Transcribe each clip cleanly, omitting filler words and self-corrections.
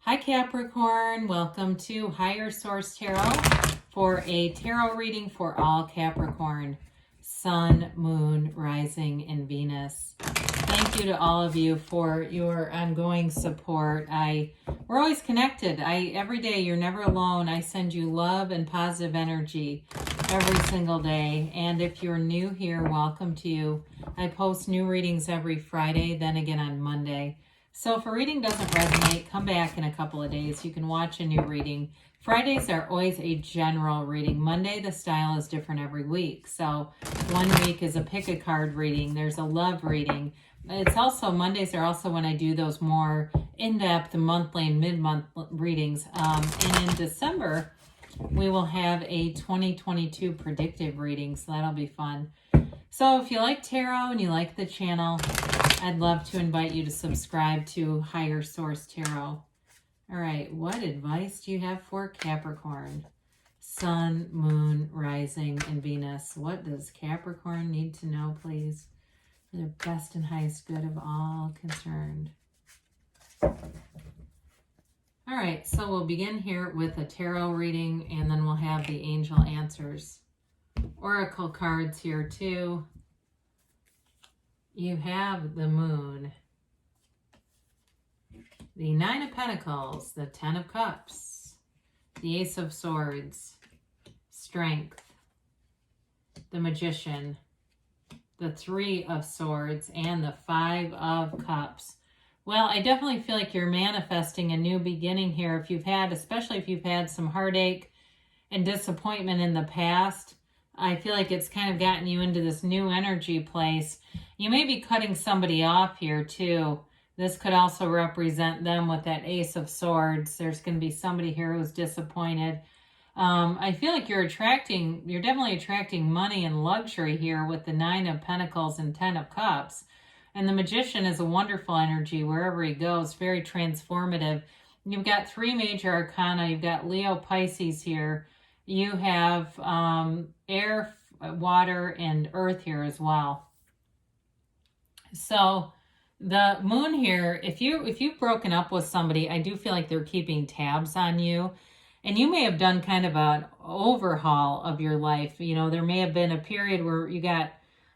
Hi Capricorn, welcome to Higher Source Tarot for a tarot reading for all Capricorn, Sun, Moon, Rising, and Venus. Thank you to all of you for your ongoing support. We're always connected. Every day, you're never alone. I send you love and positive energy every single day. And if you're new here, welcome to you. I post new readings every Friday, then again on Monday. So if a reading doesn't resonate, come back in a couple of days. You can watch a new reading. Fridays are always a general reading. Monday, the style is different every week. So one week is a pick a card reading. There's a love reading. It's also, Mondays are also when I do those more in-depth monthly and mid-month readings. And in December, we will have a 2022 predictive reading. So that'll be fun. So if you like tarot and you like the channel, I'd love to invite you to subscribe to Higher Source Tarot. All right, what advice do you have for Capricorn? Sun, Moon, Rising, and Venus. What does Capricorn need to know, please? For the best and highest good of all concerned. All right, so we'll begin here with a tarot reading, and then we'll have the angel answers. Oracle cards here too. You have the Moon, the Nine of Pentacles, the Ten of Cups, the Ace of Swords, Strength, the Magician, the Three of Swords, and the Five of Cups. Well, I definitely feel like you're manifesting a new beginning here. Especially if you've had some heartache and disappointment in the past, I feel like it's kind of gotten you into this new energy place. You may be cutting somebody off here too. This could also represent them with that Ace of Swords. There's going to be somebody here who's disappointed. I feel like you're definitely attracting money and luxury here with the Nine of Pentacles and Ten of Cups. And the Magician is a wonderful energy wherever he goes, very transformative. You've got three major arcana. You've got Leo, Pisces here. You have air, water, and earth here as well. So the Moon here, if you've broken up with somebody, I do feel like they're keeping tabs on you. And you may have done kind of an overhaul of your life. You know, there may have been a period where you got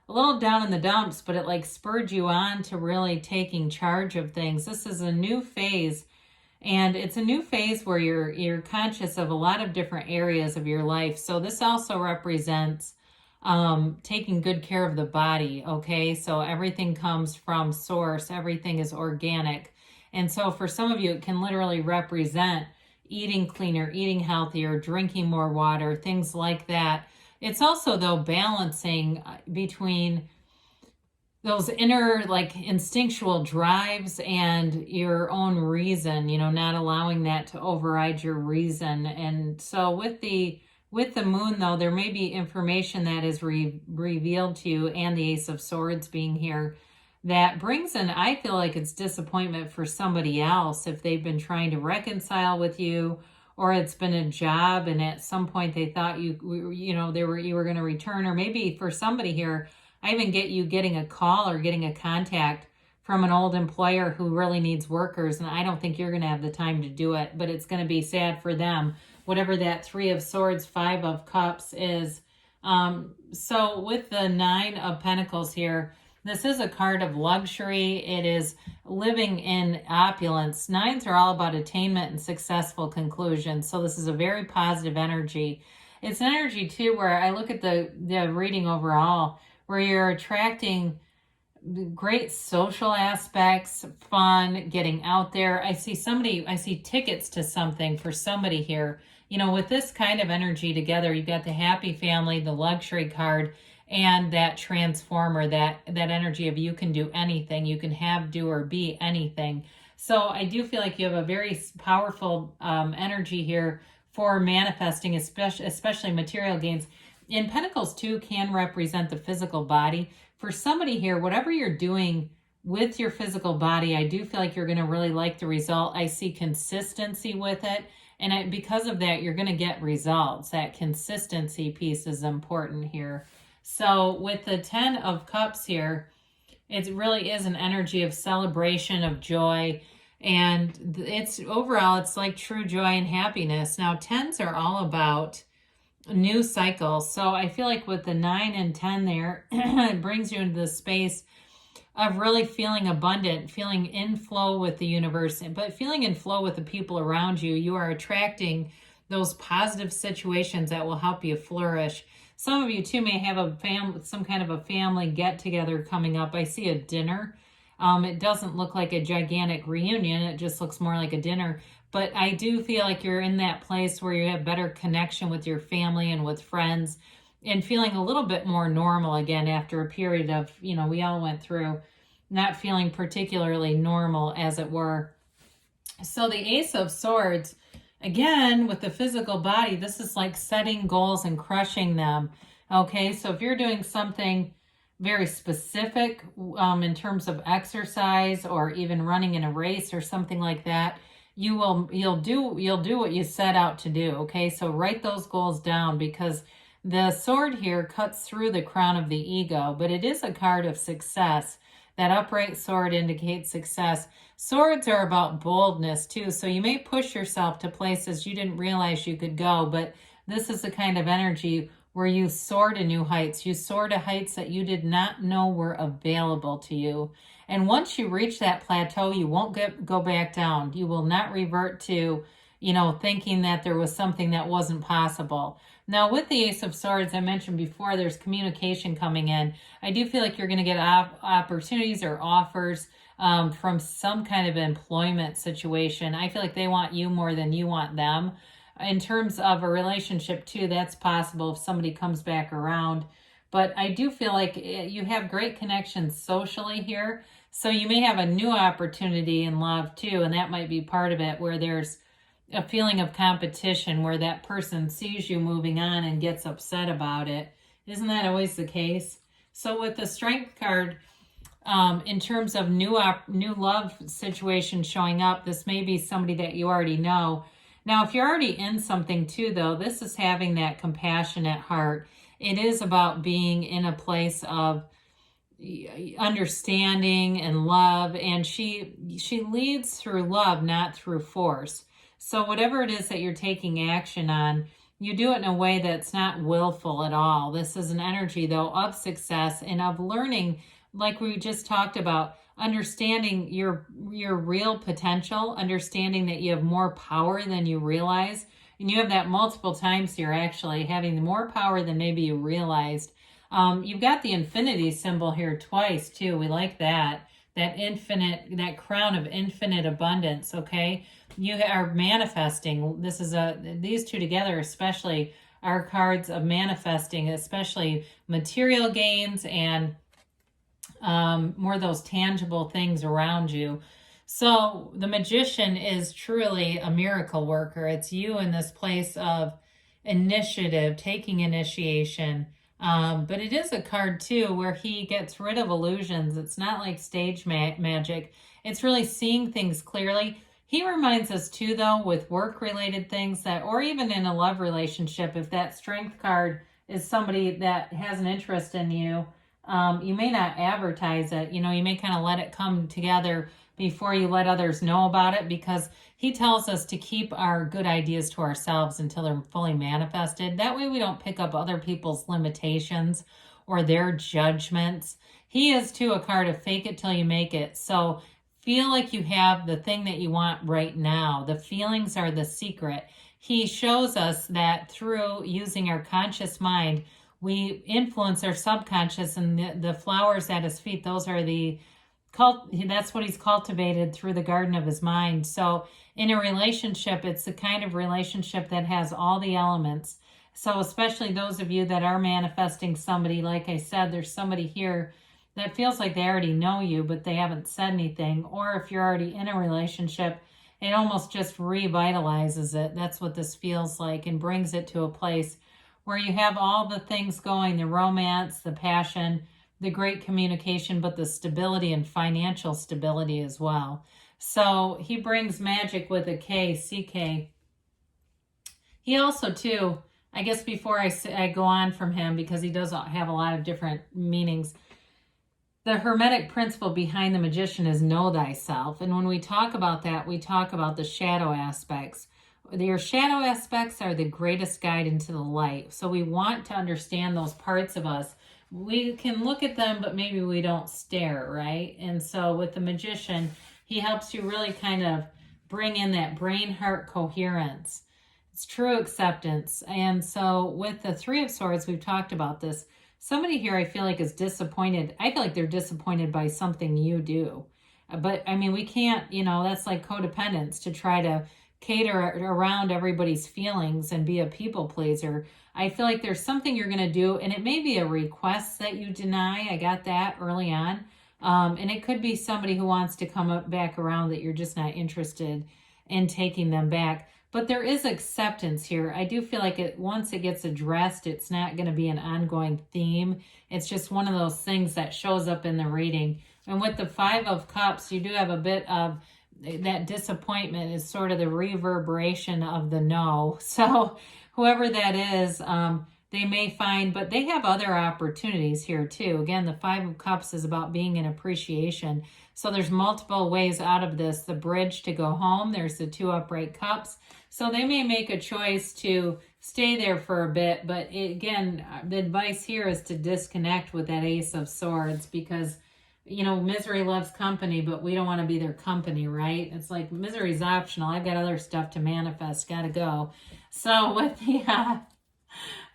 a little down in the dumps, but it like spurred you on to really taking charge of things. This is a new phase. And it's a new phase where you're conscious of a lot of different areas of your life. So this also represents taking good care of the body, okay? So everything comes from source. Everything is organic. And so for some of you, it can literally represent eating cleaner, eating healthier, drinking more water, things like that. It's also, though, balancing between those inner like instinctual drives and your own reason, you know, not allowing that to override your reason. And so with the Moon, though, there may be information that is revealed to you, and the Ace of Swords being here, that brings in, I feel like it's disappointment for somebody else if they've been trying to reconcile with you, or it's been a job and at some point they thought you were going to return, or maybe for somebody here, I even get you getting a call or getting a contact from an old employer who really needs workers, and I don't think you're going to have the time to do it, but it's going to be sad for them, whatever that Three of Swords, Five of Cups is. So with the Nine of Pentacles here, this is a card of luxury. It is living in opulence. Nines are all about attainment and successful conclusions, so this is a very positive energy. It's an energy, too, where I look at the reading overall, where you're attracting great social aspects, fun, getting out there. I see tickets to something for somebody here. You know, with this kind of energy together, you've got the happy family, the luxury card, and that transformer, that energy of you can do anything. You can have, do, or be anything. So I do feel like you have a very powerful energy here for manifesting, especially material gains. And Pentacles, too, can represent the physical body. For somebody here, whatever you're doing with your physical body, I do feel like you're going to really like the result. I see consistency with it. And because of that, you're going to get results. That consistency piece is important here. So with the Ten of Cups here, it really is an energy of celebration, of joy. And it's overall, it's like true joy and happiness. Now, 10s are all about new cycles. So I feel like with the 9 and 10 there, it brings you into the space of really feeling abundant, feeling in flow with the universe, but feeling in flow with the people around you. You are attracting those positive situations that will help you flourish. Some of you too may have some kind of a family get together coming up. I see a dinner. It doesn't look like a gigantic reunion. It just looks more like a dinner. But I do feel like you're in that place where you have better connection with your family and with friends, and feeling a little bit more normal again after a period of, we all went through not feeling particularly normal, as it were. So the Ace of Swords, again, with the physical body, this is like setting goals and crushing them. Okay, so if you're doing something very specific in terms of exercise, or even running in a race or something like that, you'll do what you set out to do. Okay, so write those goals down, because the sword here cuts through the crown of the ego, but it is a card of success. That upright sword indicates success. Swords are about boldness too, so you may push yourself to places you didn't realize you could go, but this is the kind of energy where you soar to new heights. You soar to heights that you did not know were available to you. And once you reach that plateau, you won't go back down. You will not revert to, thinking that there was something that wasn't possible. Now, with the Ace of Swords, I mentioned before, there's communication coming in. I do feel like you're going to get opportunities or offers from some kind of employment situation. I feel like they want you more than you want them. In terms of a relationship too, that's possible if somebody comes back around. But I do feel like you have great connections socially here. So you may have a new opportunity in love too, and that might be part of it, where there's a feeling of competition, where that person sees you moving on and gets upset about it. Isn't that always the case? So with the Strength card, in terms of new love situation showing up, this may be somebody that you already know. Now, if you're already in something too, though, this is having that compassionate heart. It is about being in a place of understanding and love, and she leads through love, not through force. So whatever it is that you're taking action on, you do it in a way that's not willful at all. This is an energy, though, of success and of learning, like we just talked about, understanding your real potential, understanding that you have more power than you realize. And you have that multiple times here, actually, having more power than maybe you realized. You've got the infinity symbol here twice, too. We like that. That crown of infinite abundance, okay? You are manifesting. These two together especially are cards of manifesting, especially material gains and more of those tangible things around you. So the Magician is truly a miracle worker. It's you in this place of initiative, taking initiation. But it is a card too where he gets rid of illusions. It's not like stage magic. It's really seeing things clearly. He reminds us too, though, with work-related things, that, or even in a love relationship, if that Strength card is somebody that has an interest in you, you may not advertise it. You may kind of let it come together before you let others know about it, because he tells us to keep our good ideas to ourselves until they're fully manifested. That way we don't pick up other people's limitations or their judgments. He is too a card of fake it till you make it. So feel like you have the thing that you want right now. The feelings are the secret. He shows us that through using our conscious mind, we influence our subconscious, and the flowers at his feet, those are that's what he's cultivated through the garden of his mind. So in a relationship, it's the kind of relationship that has all the elements. So especially those of you that are manifesting somebody, like I said, there's somebody here that feels like they already know you, but they haven't said anything. Or if you're already in a relationship, it almost just revitalizes it. That's what this feels like, and brings it to a place where you have all the things going, the romance, the passion, the great communication, but the stability and financial stability as well. So he brings magic with a K, CK. He also, too, I guess before I go on from him, because he does have a lot of different meanings, the Hermetic principle behind the Magician is know thyself. And when we talk about that, we talk about the shadow aspects. Your shadow aspects are the greatest guide into the light. So we want to understand those parts of us. We can look at them, but maybe we don't stare, right? And so with the Magician, he helps you really kind of bring in that brain-heart coherence. It's true acceptance. And so with the Three of Swords, we've talked about this. Somebody here I feel like is disappointed. I feel like they're disappointed by something you do. But I mean, we can't, that's like codependence to try to cater around everybody's feelings and be a people pleaser. I feel like there's something you're going to do, and it may be a request that you deny. I got that early on. And it could be somebody who wants to come back around that you're just not interested in taking them back. But there is acceptance here. I do feel like once it gets addressed, it's not going to be an ongoing theme. It's just one of those things that shows up in the reading. And with the Five of Cups, you do have a bit of that disappointment is sort of the reverberation of the no. So whoever that is, they may find, but they have other opportunities here too. Again, the Five of Cups is about being in appreciation. So there's multiple ways out of this. The bridge to go home. There's the Two Upright Cups. So they may make a choice to stay there for a bit. But again, the advice here is to disconnect with that Ace of Swords because, misery loves company, but we don't want to be their company, right? It's like misery's optional. I've got other stuff to manifest. Gotta go. So with the,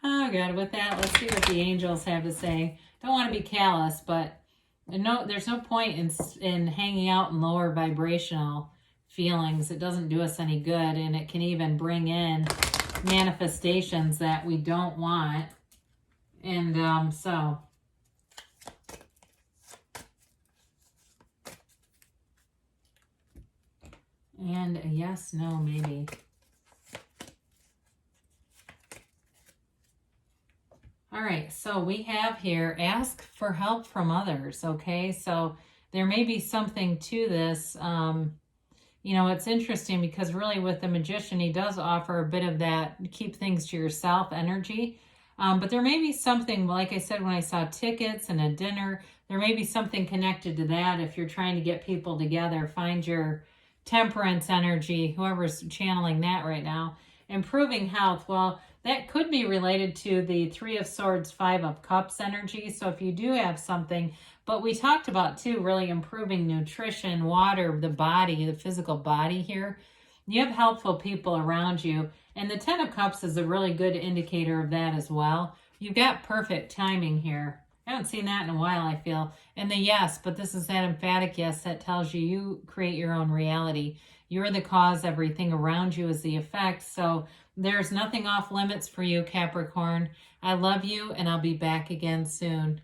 oh God, with that, let's see what the angels have to say. Don't want to be callous, but there's no point in hanging out in lower vibrational feelings. It doesn't do us any good, and it can even bring in manifestations that we don't want. And so and a yes, no, maybe. All right, so we have here, ask for help from others, okay? So there may be something to this. It's interesting because really with the Magician, he does offer a bit of that keep things to yourself energy. But there may be something, like I said, when I saw tickets and a dinner, there may be something connected to that. If you're trying to get people together, find your temperance energy, whoever's channeling that right now. Improving health, well, that could be related to the Three of Swords, Five of Cups energy. So if you do have something, but we talked about too, really improving nutrition, water, the body, the physical body here. You have helpful people around you. And the Ten of Cups is a really good indicator of that as well. You've got perfect timing here. I haven't seen that in a while, I feel. And the yes, but this is that emphatic yes that tells you create your own reality. You're the cause, everything around you is the effect. So there's nothing off limits for you, Capricorn. I love you, and I'll be back again soon.